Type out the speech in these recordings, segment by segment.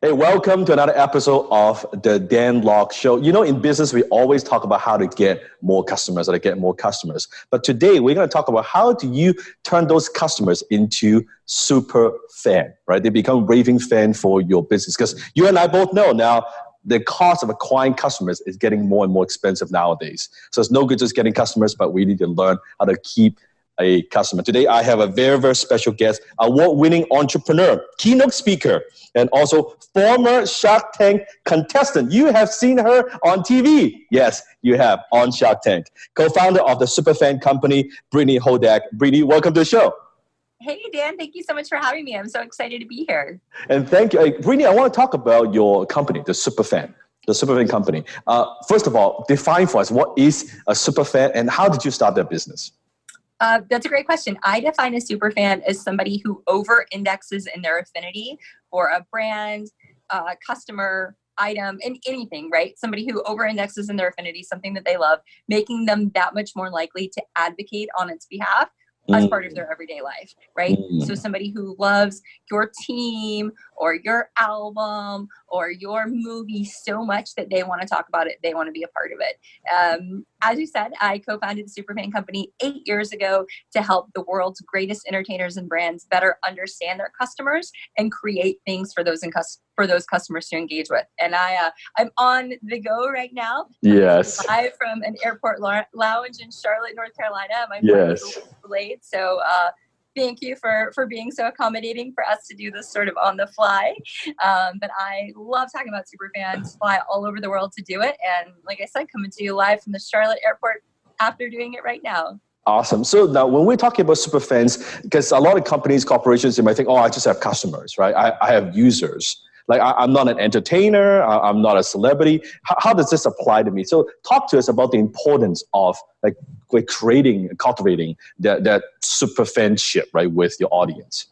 Hey, welcome to another episode of the Dan Lok Show. You know, in business, we always talk about how to get more customers or to get more customers. But today, we're going to talk about how do you turn those customers into super fan, right? They become raving fan for your business. Because you and I both know now, the cost of acquiring customers is getting more and more expensive nowadays. So it's no good just getting customers, but we need to learn how to keep a customer. Today, I have a very, very special guest, award-winning entrepreneur, keynote speaker, and also former Shark Tank contestant. You have seen her on TV. Yes, you have, on Shark Tank. Co-founder of the Superfan company, Brittany Hodak. Brittany, welcome to the show. Hey, Dan. Thank you so much for having me. I'm so excited to be here. And thank you. Brittany, I want to talk about your company, the Superfan. The Superfan company. First of all, define for us, what is a superfan and how did you start that business? That's a great question. I define a superfan as somebody who over-indexes in their affinity for a brand, customer, item, and anything, right? Somebody who over-indexes in their affinity, something that they love, making them that much more likely to advocate on its behalf as part of their everyday life, right? So somebody who loves your team or your album or your movie so much that they want to talk about it, they want to be a part of it. As you said, I co-founded the Superfan company 8 years ago to help the world's greatest entertainers and brands better understand their customers and create things for those customers to engage with. And I'm on the go right now. Yes. Live from an airport lounge in Charlotte, North Carolina. My yes. flight was delayed, so thank you for being so accommodating for us to do this sort of on the fly. But I love talking about superfans, fly all over the world to do it. And like I said, coming to you live from the Charlotte airport after doing it right now. Awesome. So now when we're talking about superfans, because a lot of companies, corporations, they might think, oh, I just have customers, right? I have users. Like I'm not an entertainer, I'm not a celebrity. How does this apply to me? So talk to us about the importance of like creating, cultivating that super fanship, right, with your audience.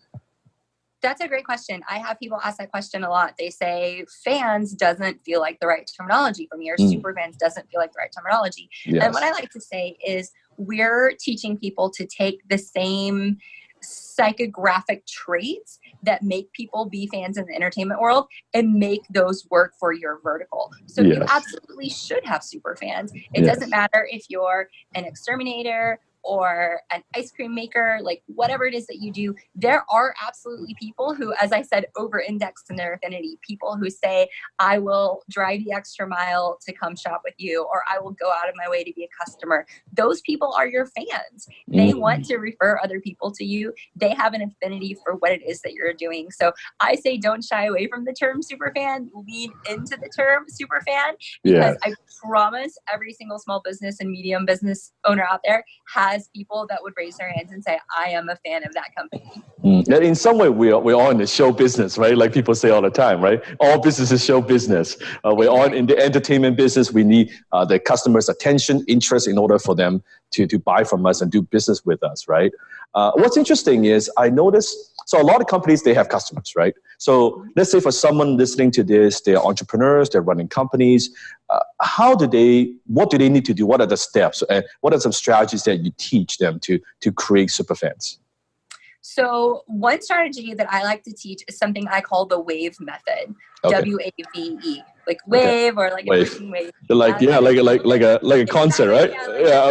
That's a great question. I have people ask that question a lot. They say fans doesn't feel like the right terminology for me, or super fans doesn't feel like the right terminology. Yes. And what I like to say is we're teaching people to take the same psychographic traits that make people be fans in the entertainment world and make those work for your vertical. So you absolutely should have super fans. It doesn't matter if you're an exterminator or an ice cream maker, like whatever it is that you do, there are absolutely people who, as I said, over-index in their affinity. People who say, I will drive the extra mile to come shop with you, or I will go out of my way to be a customer. Those people are your fans. They want to refer other people to you. They have an affinity for what it is that you're doing. So I say don't shy away from the term superfan, lean into the term superfan, because I promise every single small business and medium business owner out there has people that would raise their hands and say, I am a fan of that company. In some way, we're all in the show business, right? Like people say all the time, right? All business is show business. We're all in the entertainment business. We need the customer's attention, interest in order for them to buy from us and do business with us, right? What's interesting is I noticed, so a lot of companies, they have customers, right? So let's say for someone listening to this, they're entrepreneurs, they're running companies. What do they need to do? What are the steps? And what are some strategies that you teach them to create superfans? So one strategy that I like to teach is something I call the WAVE method. WAVE, like wave or like a drinking wave. Like a concert, right?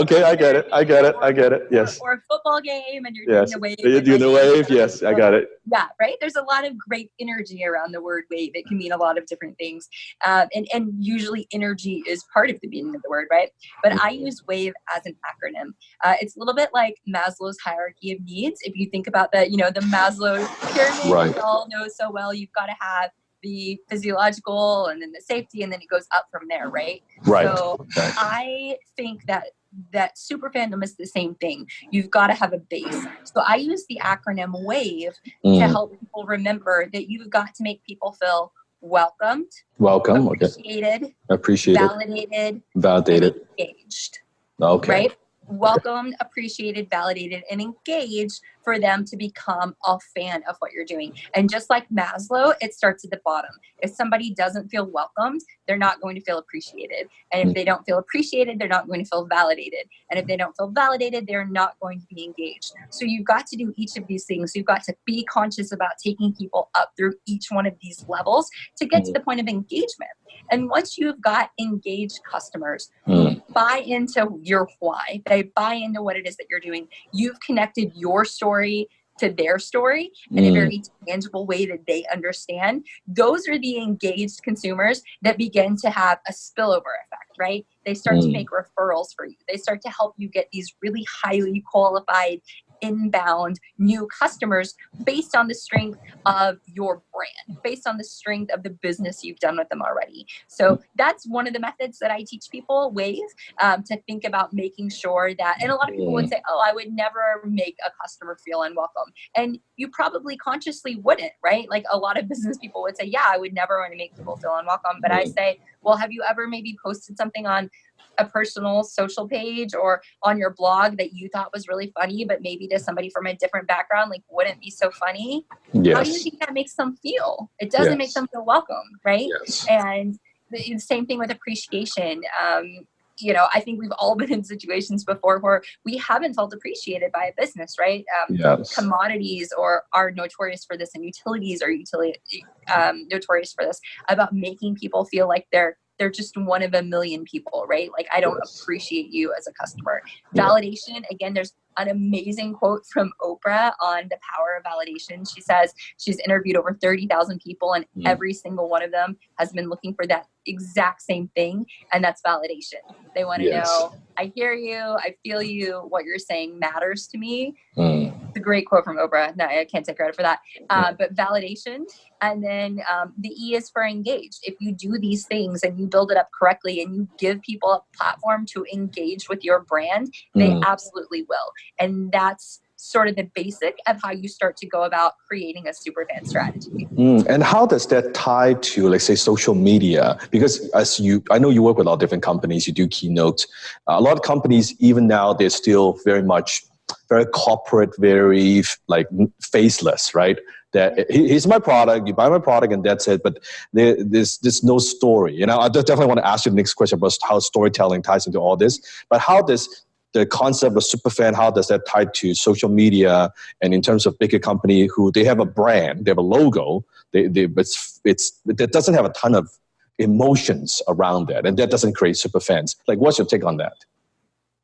Okay, I get it. Yes. Or a football game, and you're doing the wave. You're doing the wave. Yes, I got it. Yeah, right. There's a lot of great energy around the word wave. It can mean a lot of different things, and usually energy is part of the meaning of the word, right? But I use WAVE as an acronym. It's a little bit like Maslow's hierarchy of needs. If you think about the Maslow pyramid, we all know so well. You've got to have the physiological and then the safety, and then it goes up from there, right? So I think that super fandom is the same thing. You've got to have a base. So I use the acronym WAVE to help people remember that you've got to make people feel welcomed, appreciated, validated, and engaged. Right? welcomed, appreciated, validated, and engaged for them to become a fan of what you're doing. And just like Maslow, it starts at the bottom. If somebody doesn't feel welcomed, they're not going to feel appreciated. And if they don't feel appreciated, they're not going to feel validated. And if they don't feel validated, they're not going to be engaged. So you've got to do each of these things. You've got to be conscious about taking people up through each one of these levels to get to the point of engagement. And once you've got engaged customers who buy into your why, they buy into what it is that you're doing, you've connected your story to their story in a very tangible way that they understand. Those are the engaged consumers that begin to have a spillover effect, right? They start to make referrals for you. They start to help you get these really highly qualified inbound new customers based on the strength of your brand, based on the strength of the business you've done with them already. So that's one of the methods that I teach people ways to think about making sure that, and a lot of people would say, oh, I would never make a customer feel unwelcome. And you probably consciously wouldn't, right? Like a lot of business people would say, yeah, I would never want to make people feel unwelcome. But I say, well, have you ever maybe posted something on a personal social page or on your blog that you thought was really funny, but maybe to somebody from a different background, like wouldn't be so funny? Yes. How do you think that makes them feel? It doesn't make them feel welcome, right? Yes. And the same thing with appreciation. You know, I think we've all been in situations before where we haven't felt appreciated by a business, right? Commodities are notorious for this, and utilities are notorious for this, about making people feel like they're just one of a million people, right? Like, I don't appreciate you as a customer. Validation, again, there's an amazing quote from Oprah on the power of validation. She says she's interviewed over 30,000 people, and every single one of them has been looking for that exact same thing, and that's validation. They want to know, I hear you, I feel you, what you're saying matters to me. It's a great quote from Oprah. No, I can't take credit for that. But validation. And then the E is for engaged. If you do these things and you build it up correctly and you give people a platform to engage with your brand, they absolutely will. And that's sort of the basic of how you start to go about creating a superfan strategy. And how does that tie to, let's say, social media? Because I know you work with a lot of different companies, you do keynote. A lot of companies, even now, they're still very corporate, very like faceless, right? That here's my product, you buy my product, and that's it. But there's no story. You know, I definitely want to ask you the next question about how storytelling ties into all this. But how does the concept of superfan, how does that tie to social media, and in terms of bigger company who they have a brand, they have a logo, that doesn't have a ton of emotions around that, and that doesn't create superfans. Like, what's your take on that?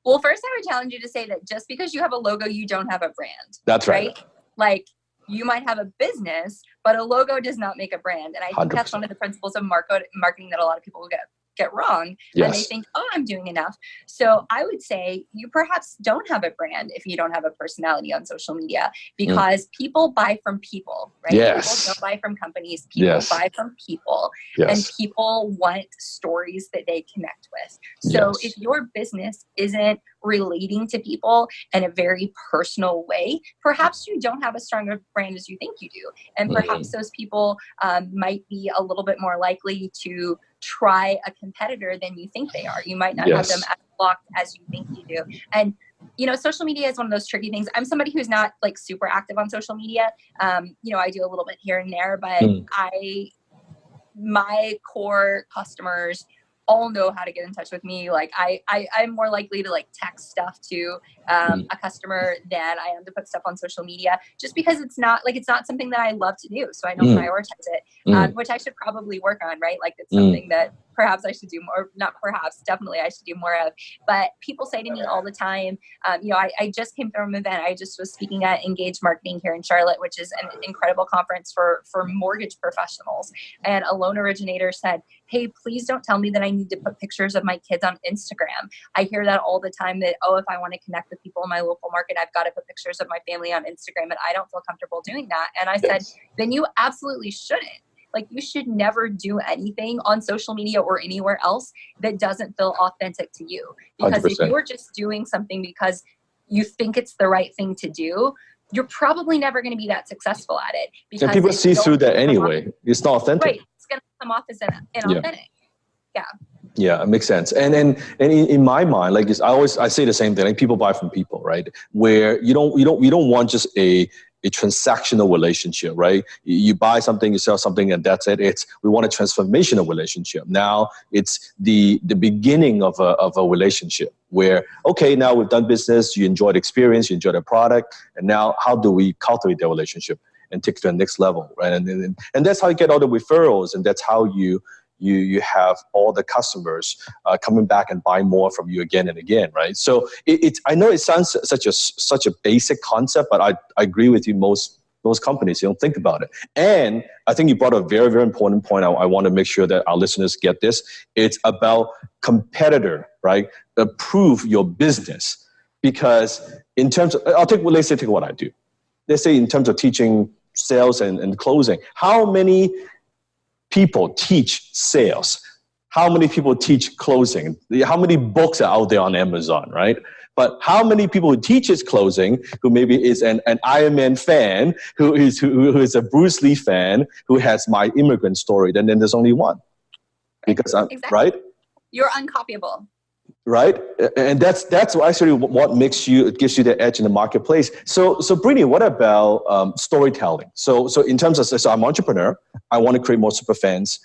Well, first I would challenge you to say that just because you have a logo, you don't have a brand. That's right. Like, you might have a business, but a logo does not make a brand. And I think 100%. that's one of the principles of marketing that a lot of people get wrong. And they think, oh, I'm doing enough. So I would say you perhaps don't have a brand if you don't have a personality on social media, because people buy from people, right? People don't buy from companies. People buy from people, and people want stories that they connect with. So if your business isn't relating to people in a very personal way, perhaps you don't have as strong a brand as you think you do. And perhaps those people might be a little bit more likely to try a competitor than you think they are. You might not have them as blocked as you think you do. And, you know, social media is one of those tricky things. I'm somebody who's not like super active on social media. You know, I do a little bit here and there, but my core customers all know how to get in touch with me. Like I'm more likely to like text stuff to a customer than I am to put stuff on social media, just because it's not something that I love to do. So I don't prioritize it, which I should probably work on, right? Like it's something that perhaps I should do more, not perhaps, definitely I should do more of. But people say to me all the time, you know, I just came from an event. I just was speaking at Engage Marketing here in Charlotte, which is an incredible conference for mortgage professionals. And a loan originator said, hey, please don't tell me that I need to put pictures of my kids on Instagram. I hear that all the time that, oh, if I want to connect with people in my local market, I've got to put pictures of my family on Instagram, and I don't feel comfortable doing that. And I said, then you absolutely shouldn't. Like, you should never do anything on social media or anywhere else that doesn't feel authentic to you. Because 100%. if you're just doing something because you think it's the right thing to do, you're probably never going to be that successful at it. Because people see through that anyway. It's not authentic. Right. It's going to come off as inauthentic. Yeah. Yeah, it makes sense. And in my mind, like I say the same thing. Like people buy from people, right? Where you don't want just a transactional relationship, right? You buy something, you sell something, and that's it. We want a transformational relationship. Now it's the beginning of a relationship where, okay, now we've done business, you enjoy the experience, you enjoy the product, and now how do we cultivate the relationship and take it to the next level, right? And that's how you get all the referrals, and that's how you have all the customers coming back and buying more from you again and again, right? So I know it sounds such a basic concept, but I agree with you. Most companies, you don't think about it. And I think you brought a very, very important point. I want to make sure that our listeners get this. It's about competitor, right? Prove your business, because in terms of, let's take what I do. Let's say in terms of teaching sales and closing, how many people teach sales? How many people teach closing? How many books are out there on Amazon, right? But how many people who teaches closing, who maybe is an Iron Man fan, who is a Bruce Lee fan, who has My Immigrant Story? Then there's only one. Because exactly. Right? You're uncopyable. Right, and that's actually what gives you the edge in the marketplace. So Brittany, what about storytelling? So in terms of, I'm an entrepreneur, I want to create more super fans.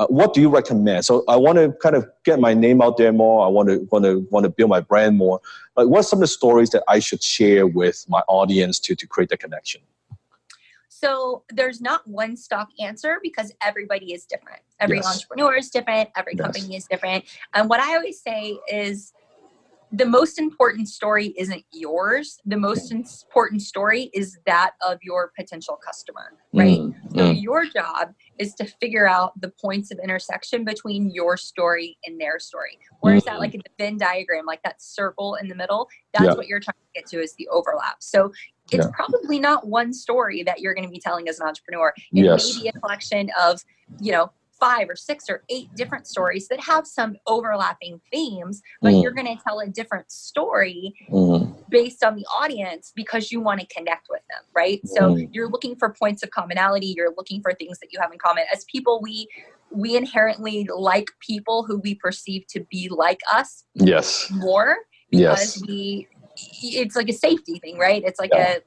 What do you recommend? So I want to kind of get my name out there more. I want to build my brand more. Like, what's some of the stories that I should share with my audience to create the connection? So there's not one stock answer, because everybody is different. Every entrepreneur is different. Every company is different. And what I always say is the most important story isn't yours. The most important story is that of your potential customer, right? So your job is to figure out the points of intersection between your story and their story. Where is that, like in the Venn diagram, like that circle in the middle? That's what you're trying to get to, is the overlap. So it's probably not one story that you're going to be telling as an entrepreneur. It may be a collection of, 5 or 6 or 8 different stories that have some overlapping themes, but you're going to tell a different story based on the audience because you want to connect with them, right? So you're looking for points of commonality. You're looking for things that you have in common. As people, we inherently like people who we perceive to be like us more, because it's like a safety thing, right? It's like a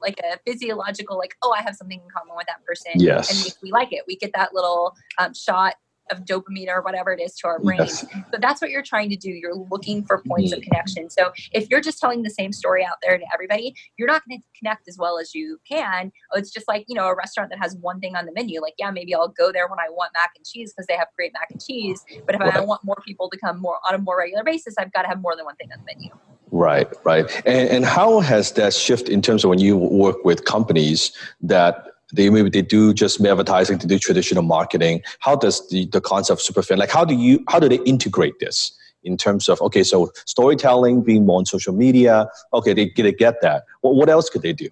physiological, like, oh, I have something in common with that person. And if we like it, we get that little shot of dopamine or whatever it is to our brains. So that's what you're trying to do. You're looking for points of connection. So if you're just telling the same story out there to everybody, you're not going to connect as well as you can. It's just like, a restaurant that has one thing on the menu. Like, maybe I'll go there when I want mac and cheese because they have great mac and cheese. But if I want more people to come more on a more regular basis, I've got to have more than one thing on the menu. Right. And how has that shifted in terms of when you work with companies that they do just advertising, to do traditional marketing? How does the concept of superfan, like how do they integrate this in terms of, okay, so storytelling, being more on social media, okay, they get that. What else could they do?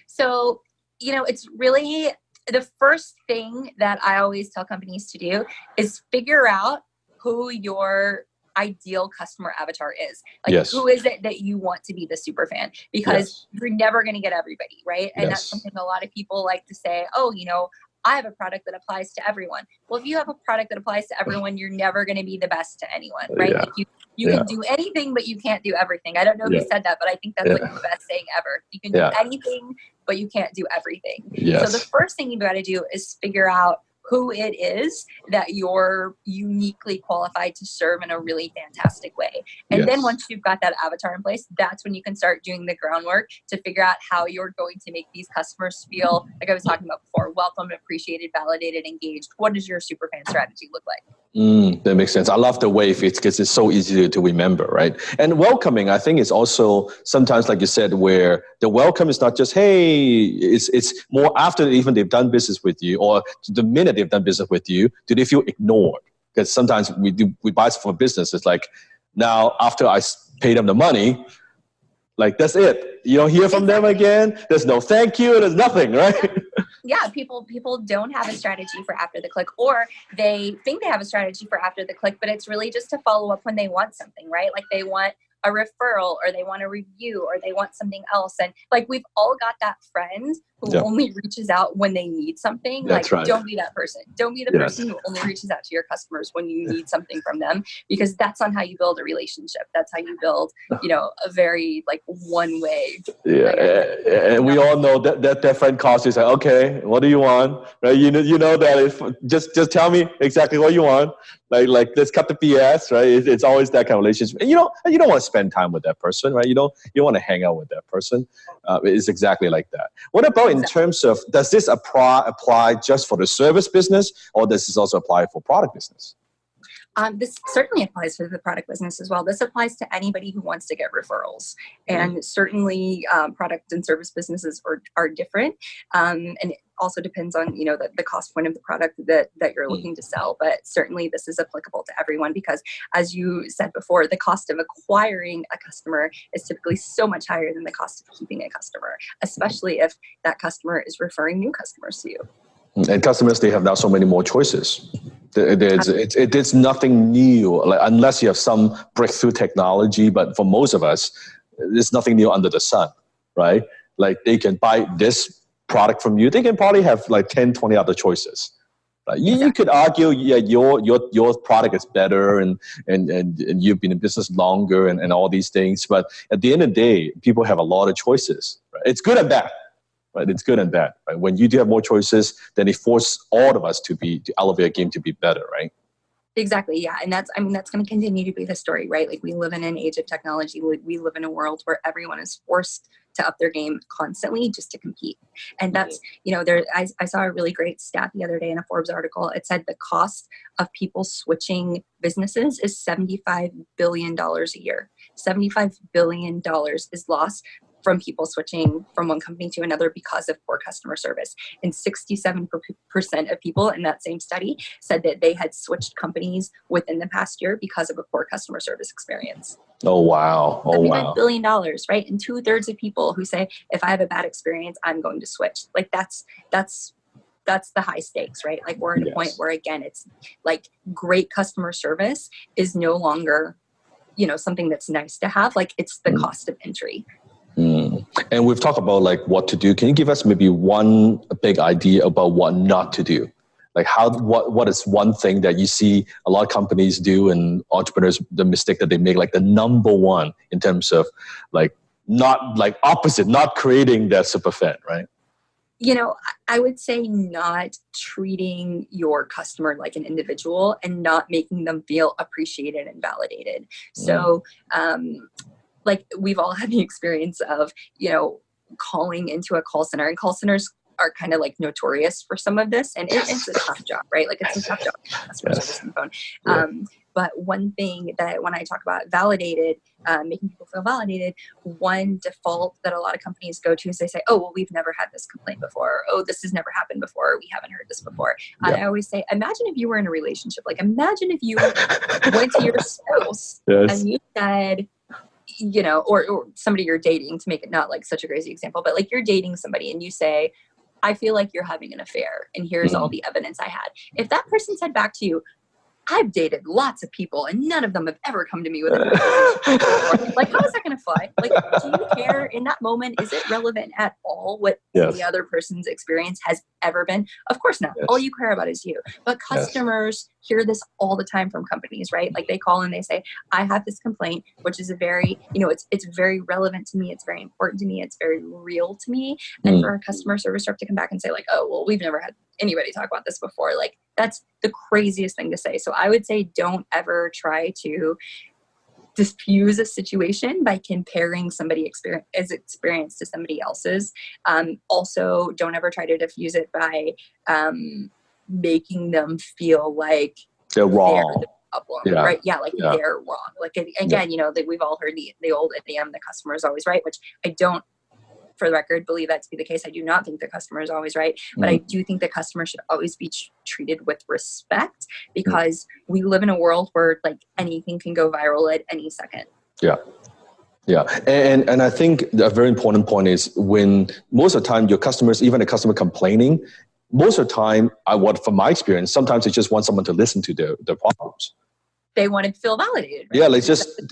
So, it's really the first thing that I always tell companies to do is figure out who your ideal customer avatar is. Like, who is it that you want to be the super fan? Because you're never going to get everybody, right? And that's something a lot of people like to say, oh, I have a product that applies to everyone. Well, if you have a product that applies to everyone, you're never going to be the best to anyone, right? Like you can do anything, but you can't do everything. I don't know who said that, but I think that's like the best saying ever. You can do anything, but you can't do everything. So the first thing you've got to do is figure out who it is that you're uniquely qualified to serve in a really fantastic way. And then once you've got that avatar in place, that's when you can start doing the groundwork to figure out how you're going to make these customers feel, like I was talking about before, welcomed, appreciated, validated, engaged. What does your super fan strategy look like? That makes sense. I love the way because it's so easy to remember, right? And welcoming, I think, is also sometimes, like you said, where the welcome is not just, hey, it's more after they've done business with you, or the minute they've done business with you, do they feel ignored? Because sometimes we buy for business. It's like, now after I pay them the money, like that's it. You don't hear from them again. There's no thank you. There's nothing, right? Yeah, people don't have a strategy for after the click, or they think they have a strategy for after the click, but it's really just to follow up when they want something, right? Like they want a referral, or they want a review, or they want something else. And like, we've all got that friend who only reaches out when they need something. That's like, right. Don't be that person. Don't be the person who only reaches out to your customers when you need something from them, because that's not how you build a relationship. That's how you build, a very like one way. Yeah. And we all know that friend calls you, say, okay, what do you want? Right? You know that if just tell me exactly what you want. Like let's cut the BS, right? It's always that kind of relationship. And you don't want to spend time with that person, right? You want to hang out with that person. It's exactly like that. What about in terms of, does this apply just for the service business, or does this also apply for product business? This certainly applies for the product business as well. This applies to anybody who wants to get referrals. And certainly product and service businesses are different. And it also depends on, the cost point of the product that you're looking to sell. But certainly this is applicable to everyone, because as you said before, the cost of acquiring a customer is typically so much higher than the cost of keeping a customer, especially if that customer is referring new customers to you. And customers, they have now so many more choices. It's nothing new, like, unless you have some breakthrough technology. But for most of us, there's nothing new under the sun, right? Like, they can buy this product from you. They can probably have like 10, 20 other choices. You could argue, your product is better and you've been in business longer and all these things. But at the end of the day, people have a lot of choices. Right? It's good and bad. Right? It's good and bad. Right? When you do have more choices, then it forces all of us to elevate our game to be better, right? Exactly. Yeah. And that's going to continue to be the story, right? Like, we live in an age of technology. We live in a world where everyone is forced to up their game constantly just to compete. And that's, I saw a really great stat the other day in a Forbes article. It said the cost of people switching businesses is $75 billion a year. $75 billion is lost from people switching from one company to another because of poor customer service. And 67% of people in that same study said that they had switched companies within the past year because of a poor customer service experience. Oh, wow. $75 billion, right? And 2/3 of people who say, if I have a bad experience, I'm going to switch. Like, that's the high stakes, right? Like, we're at a point where, again, it's like great customer service is no longer, something that's nice to have. Like, it's the cost of entry. And we've talked about like what to do. Can you give us maybe one big idea about what not to do? Like, what is one thing that you see a lot of companies do and entrepreneurs, the mistake that they make, like the number one in terms of like, not like opposite, not creating that super fan, right? I would say not treating your customer like an individual and not making them feel appreciated and validated. So, like, we've all had the experience of, calling into a call center, and call centers are kind of like notorious for some of this. And it's a tough job, right? Like, it's a tough job. Customer service on the phone. Yeah. But one thing that when I talk about validated, making people feel validated, one default that a lot of companies go to is they say, oh, well, we've never had this complaint before. Or, oh, this has never happened before. Or, we haven't heard this before. Yeah. And I always say, imagine if you were in a relationship. Like, imagine if you went to your spouse and you said, or somebody you're dating, to make it not like such a crazy example, but like, you're dating somebody and you say, I feel like you're having an affair and here's all the evidence I had. If that person said back to you, I've dated lots of people and none of them have ever come to me with an accusation. Like, how is that going to fly? Like, do you care in that moment? Is it relevant at all what the other person's experience has ever been? Of course not. All you care about is you. But customers hear this all the time from companies, right? Like, they call and they say, I have this complaint, which is a very, it's very relevant to me. It's very important to me. It's very real to me. And for a customer service rep to come back and say like, oh, well, we've never had anybody talk about this before. Like, that's the craziest thing to say. So I would say, don't ever try to diffuse a situation by comparing somebody's experience to somebody else's. Also, don't ever try to diffuse it by making them feel like they're wrong. They're the problem, right? Yeah, like they're wrong. Like, again, we've all heard the old idiom, the customer is always right, which I don't, for the record, believe that to be the case. I do not think the customer is always right, but I do think the customer should always be treated with respect, because we live in a world where like anything can go viral at any second. Yeah. And I think a very important point is, when most of the time your customers, even a customer complaining, most of the time, from my experience, sometimes they just want someone to listen to their problems. they want to feel validated. Right? Yeah, like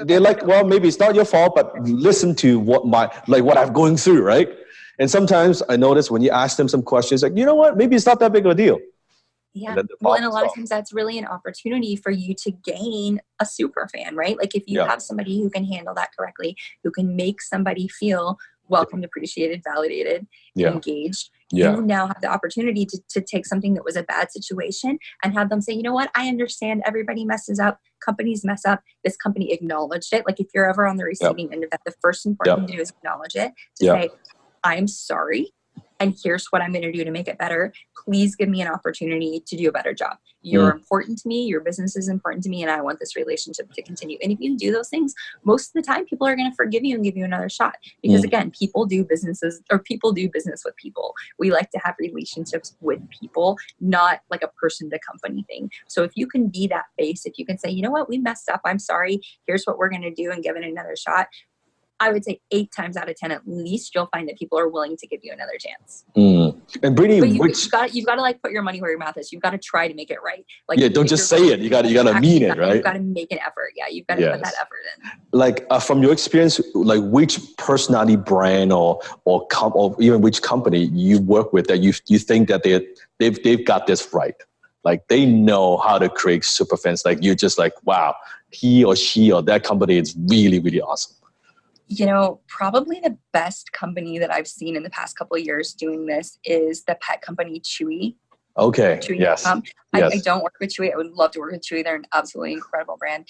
they're like, well, maybe it's not your fault, but listen to what I'm going through, right? And sometimes I notice when you ask them some questions, like, you know what, maybe it's not that big of a deal. Yeah. Well, and a lot of times that's really an opportunity for you to gain a super fan, right? Like if you have somebody who can handle that correctly, who can make somebody feel welcomed, appreciated, validated, engaged, you now have the opportunity to take something that was a bad situation and have them say, you know what, I understand everybody messes up, companies mess up, this company acknowledged it. Like if you're ever on the receiving end of that, the first important thing to do is acknowledge it, to say, I'm sorry, and here's what I'm going to do to make it better. Please give me an opportunity to do a better job. You're important to me. Your business is important to me. And I want this relationship to continue. And if you do those things, most of the time, people are going to forgive you and give you another shot. Because again, people do business with people. We like to have relationships with people, not like a person to company thing. So if you can be that face, if you can say, you know what, we messed up. I'm sorry. Here's what we're going to do and give it another shot. I would say 8 times out of 10, at least, you'll find that people are willing to give you another chance. And Brittany, but you've got to like put your money where your mouth is. You've got to try to make it right. Like, don't just say it. You got to mean it, right? You've got to make an effort. Yeah, you've got to put that effort in. Like from your experience, like which personality brand or even which company you work with that you think that they've got this right? Like they know how to create super fans. Like you're just like, wow, he or she or that company is really, really awesome. You know, probably the best company that I've seen in the past couple of years doing this is the pet company Chewy. Okay. Chewy. Yes. I don't work with Chewy. I would love to work with Chewy. They're an absolutely incredible brand.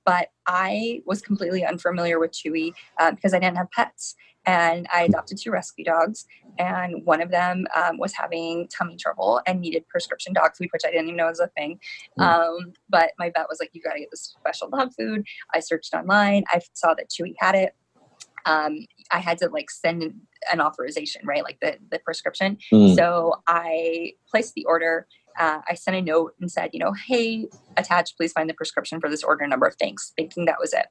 But I was completely unfamiliar with Chewy because I didn't have pets. And I adopted 2 rescue dogs, and one of them was having tummy trouble and needed prescription dog food, which I didn't even know was a thing. But my vet was like, you got to get this special dog food. I searched online. I saw that Chewy had it. I had to like send an authorization, right? Like the prescription. So I placed the order. I sent a note and said, you know, hey, attached, please find the prescription for this order number. Thanks. Thinking that was it.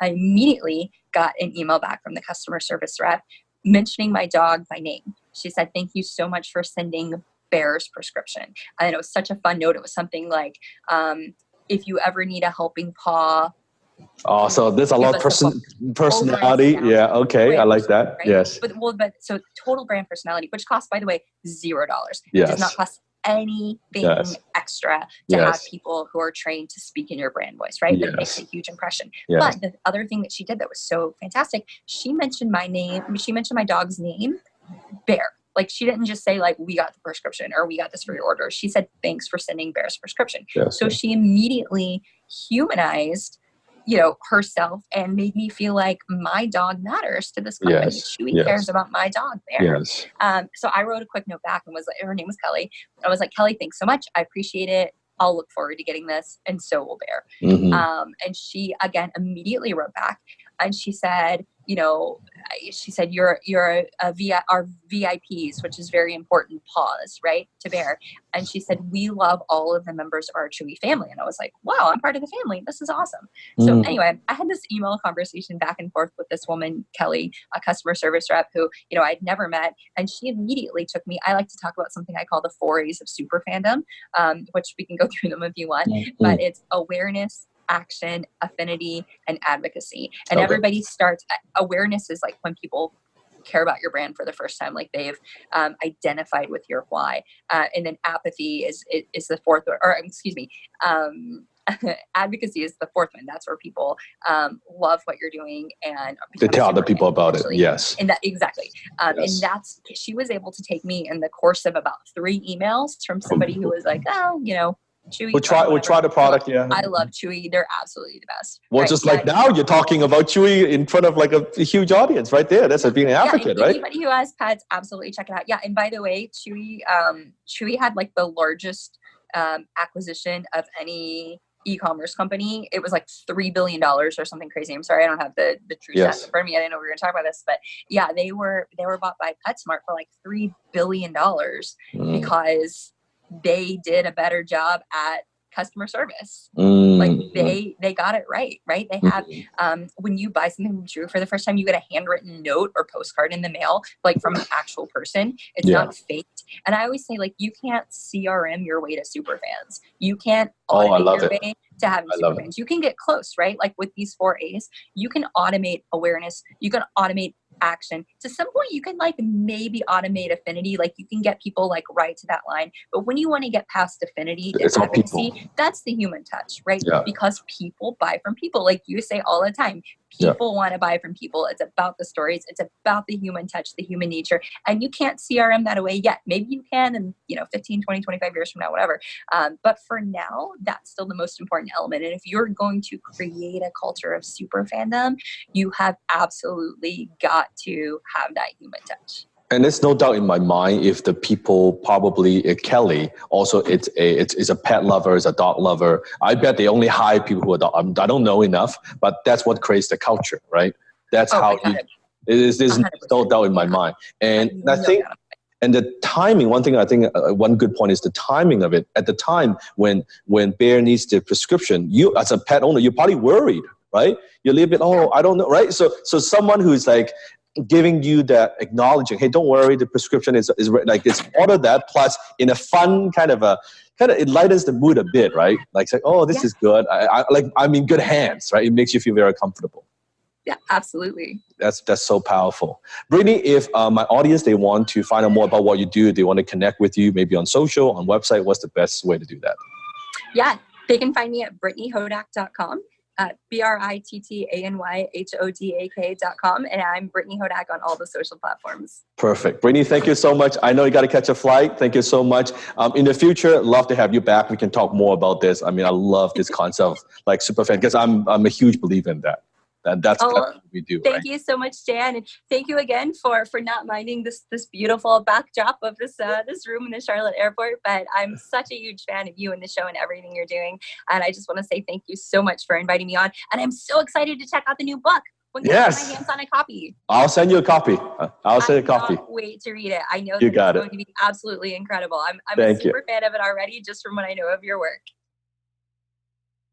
I immediately got an email back from the customer service rep mentioning my dog by name. She said, thank you so much for sending Bear's prescription. And it was such a fun note. It was something like, if you ever need a helping paw. Oh, so there's a lot of personality. Yeah. Okay. I like that. Right? Yes. But so total brand personality, which costs, by the way, $0. It does not cost anything extra to have people who are trained to speak in your brand voice, right? But it makes a huge impression. But the other thing that she did that was so fantastic, she mentioned my name. She mentioned my dog's name, Bear. Like she didn't just say like, we got the prescription or we got this for your order. She said, thanks for sending Bear's prescription. So she immediately humanized, you know, herself and made me feel like my dog matters to this company. Chewy cares about my dog Bear. So I wrote a quick note back and was like, her name was Kelly. I was like, Kelly, thanks so much. I appreciate it. I'll look forward to getting this. And so will Bear. And she, again, immediately wrote back and she said, you know, she said, you're our VIPs, which is very important, pause, right, to Bear. And she said, we love all of the members of our Chewy family. And I was like, wow, I'm part of the family. This is awesome. So anyway, I had this email conversation back and forth with this woman, Kelly, a customer service rep who, you know, I'd never met. And she immediately took me, I like to talk about something I call the Forays of super fandom, which we can go through them if you want, but it's awareness, action, affinity, and advocacy. And everybody starts, awareness is like when people care about your brand for the first time, like they've identified with your why. And then apathy is the fourth, or excuse me, advocacy is the fourth one. That's where people love what you're doing and they tell other people about it. Yes. And that exactly. And that's, she was able to take me in the course of about 3 emails from somebody who was like, oh, you know, Chewy. We'll try the product. I love Chewy. They're absolutely the best. Well, right? Just like now you're talking about Chewy in front of like a huge audience right there. That's being an advocate, right? Anybody who has pets, absolutely check it out. Yeah. And by the way, Chewy had like the largest acquisition of any e-commerce company. It was like $3 billion or something crazy. I'm sorry, I don't have the true stats in front of me. I didn't know we were going to talk about this, but yeah, they were bought by PetSmart for like $3 billion because they did a better job at customer service. Like they got it right? They have, when you buy something from Drew for the first time, you get a handwritten note or postcard in the mail, like from an actual person. It's not faked. And I always say, like, you can't CRM your way to super fans. You can't automate your way to having super fans. You can get close, right? Like with these 4As, you can automate awareness. You can automate action. To some point, you can like maybe automate affinity. Like you can get people like right to that line. But when you want to get past affinity and advocacy, that's the human touch, right? Because people buy from people. Like you say all the time, people want to buy from people. It's about the stories. It's about the human touch, the human nature. And you can't CRM that away yet. Maybe you can in, 15, 20, 25 years from now, whatever. But for now, that's still the most important element. And if you're going to create a culture of super fandom, you have absolutely got to have that human touch. And there's no doubt in my mind if the people probably Kelly also it's a pet lover, is a dog lover. I bet they only hire people who are dog. I don't know enough, but that's what creates the culture, right? That's how there's no doubt in my mind. And I think, and the timing. One thing I think one good point is the timing of it. At the time when Bear needs the prescription, you as a pet owner, you're probably worried, right? You're a little bit, I don't know, right? So someone who's like giving you that acknowledging, hey, don't worry, the prescription is like it's all of that, plus in a fun kind of it lightens the mood a bit, right? Like, this is good. I'm in good hands, right? It makes you feel very comfortable. Yeah, absolutely. That's so powerful. Brittany, if my audience, they want to find out more about what you do, they want to connect with you, maybe on social, on website, what's the best way to do that? Yeah, they can find me at BrittanyHodak.com. BrittanyHodak.com, and I'm Brittany Hodak on all the social platforms. Perfect. Brittany, thank you so much. I know you got to catch a flight. Thank you so much. In the future, love to have you back. We can talk more about this. I mean, I love this concept of like superfan because I'm a huge believer in that. And that's what we do. Thank you so much, Dan, and thank you again for not minding this beautiful backdrop of this room in the Charlotte airport. But I'm such a huge fan of you and the show and everything you're doing, and I just want to say thank you so much for inviting me on. And I'm so excited to check out the new book. When can I get my hands on a copy? I'll send you a copy. I'll send you a copy. I can't wait to read it. I know that it's going to be absolutely incredible. I'm a super fan of it already, just from what I know of your work.